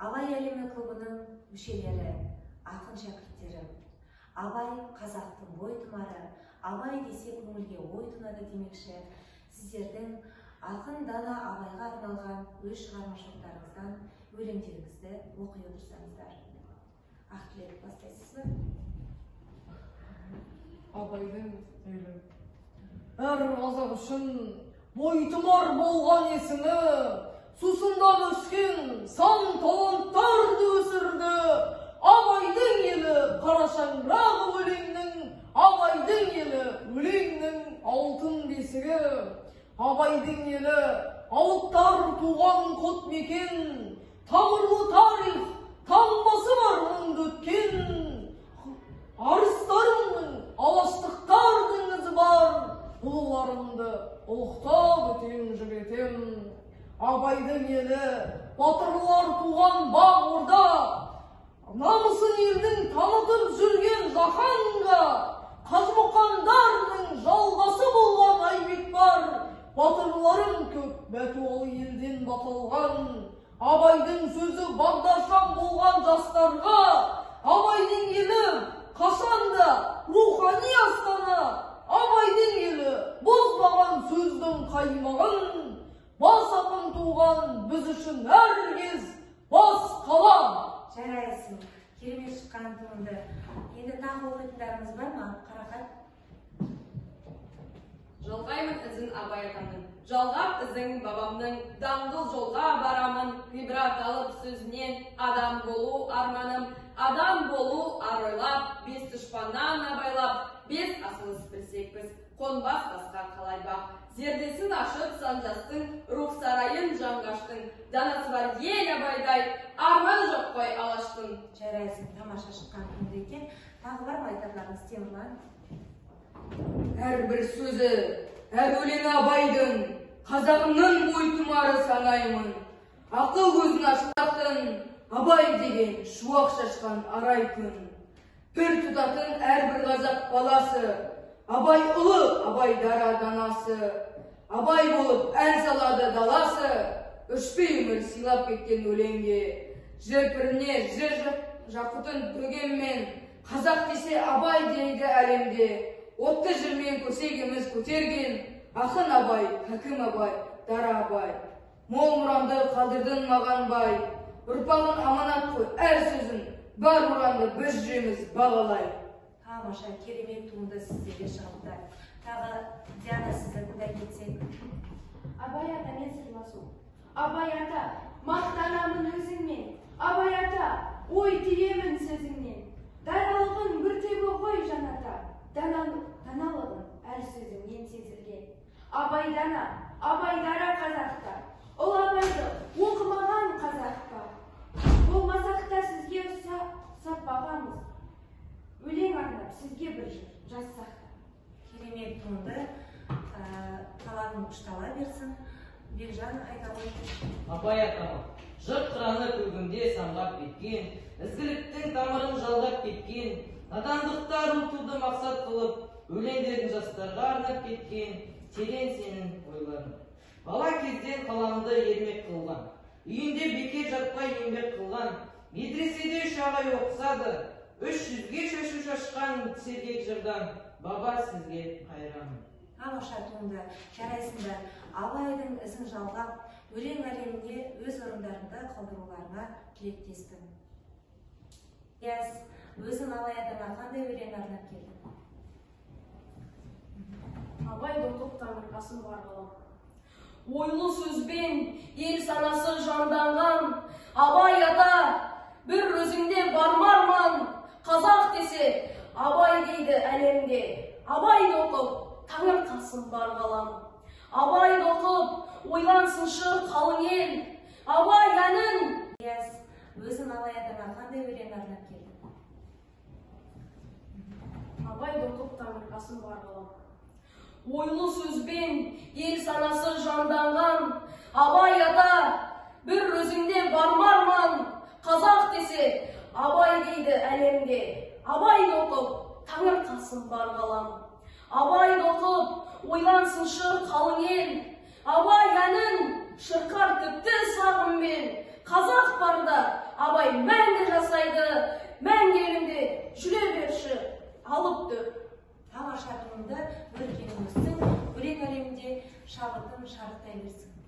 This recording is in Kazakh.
Абай әлемі клубының мүшелері, ақын шәкірттері, Абай қазақтың бойтұмары, Абай десе көңілге ой тұнады демекші, сіздердің ақын дана Абайға арналған өз шығармашылықтарыңыздан өлеңдеріңізді оқи отырсаңыздар. Ақтілек, бастайсыз ба? Абайдың өлі. Әр қазақ үшін бойтұмар болған есімі, сусындан өскен сан таланттарды өсірді. Абайдың елі қара шаңырақ өлеңнің, Абайдың елі өлеңнің алтын бесігі. Абайдың елі алыптар туған қот мекен, тамырлы тарих, таңбасы бар мұңды өткен. Арыстарымның, алаштықтардың ізі бар, ұлыларымды ұлықтап өтем жібетем. Абайдың елі батырлар туған бақ орда, намысын елдің танытып жүрген жаһанға. Қазмұқандардың жалғасы болған айбек бар, батырларым көп, бәтуалы елден баталған. Абайдың сөзі бағдаршам болған жастарға, Абайдың елі қашанда рухани астана. Абайдың елі бозбаған сөздің қаймағын, бас ақын туған біз үшін әркез бас қала. Жарайсың, керемет шыққан туынды. Енді тағы оқитындарыңыз бар ма? Қарақат. Жалғаймын ізін Абай атамның, жалғап ізін бабамның, даңғыл жолға барамын, ғибрат алып сөзінен, адам болу арманым, адам болу ар ойлап, бес дұшпаннан абайлап, бес асылыс білсекпіз, қонбас басқа қалай бақ. Зердесін ашып санжастың, рух сарайын жаңғаштың, данасы бар ел Абайдай, арман жоқ қой алаштың. Жарайсың, тамаша шыққан туынды екен. Тағы бар ма айтарларыңыз, Темірлан? Әрбір сөзі, әр өлеңі Абайдың, қазағымның бойтұмары санаймын. Ақыл көзін ашқатын, Абай деген шуақ шашқан арайтын. Пір тұтатын әрбір қазақ баласы, Абай ұлы, Абай дара данасы. Абай болып ән салады даласы, өшпей өмір сыйлап кеткен өлеңге. Жер-піріне жер жақұтын төгенмен, қазақ десе Абай дейді әлемде. Отты жырмен көсегіміз көтерген, ақын Абай, хәкім Абай, дара Абай. Мол мұранды қалдырдың маған бай, ұрпағын аманат қой әр сөзін, бар мұранды біз жүреміз бағалай. Тамаша, керемет туынды сіздерге шығыпты. Тағы Диана сізді құдай кетсек. Абай ата мен сырласу. Абай ата, мақтанамын өзіңмен. Абай ата, ой түйемін сөзіңнен. Даралығын бір тегі қой жаната. Даналығын әр сөзіңнен сезілген. Абай дана, Абай дара қазақта. Ол Абайды оқымаған қазаққа. Болмасақта сізге ұсап бағамыз. Өлең арнап сізге бір жыр жазсақта. Керемет туынды. Қаланың ұштала берсін. Бекжан айта ғой. Абай атама, жыр қыраны көгімде самғап кеткен, ізгіліктің тамырын жалдап кеткен, надандықтар ұмтуды мақсат қылып, өлеңдерін жастарға арнап кеткен, терең сенің ойларың. Бала кезден қаламды ермек қылған, үйінде бекер жатпай еңбек қылған, медреседе 3 ағай оқысады, 300-ге шашу шашқан сергек жырдан, баба сізге қайрамын. Тамаша туынды. Жарайсыңдар, Абайдың ізін жалғап, өлең әлемінде өз орындарында қалдыруларына тілектеспін. Яз, өзің Абай атама қандай өлең арнап келдің? Абай оқып тамырқасын барғылам. Ойлы сөзбен ел санасы жанданған, Абай ата, бір өзіңде бармарман. Қазақ десе, Абай дейді әлемге. Абай оқып, таңырқасын бар қалам. Абай оқып, ойлансыншы қалың ел. Абай әнін. Яз, өзің Абай атама қандай өлең арнап келдің? Абай оқып тамырқасын бар қалам. Ойлы сөзбен ел санасы жанданған, Абай ата, бір өзіңде бармарман. Қазақ десе, Абай дейді әлемге. Абай оқып, таңырқасын бар қалам. Абай оқып, ойлансыншы қалың ел. Абай әнін шырқар тіпті сағыммен. Қазақ барда абай мәңгі жасайды, мәңгі елімде жүре берші алып дөр. Тамаша туынды өркеніміздің өлең әлемінде шабытын шарықтай берсін.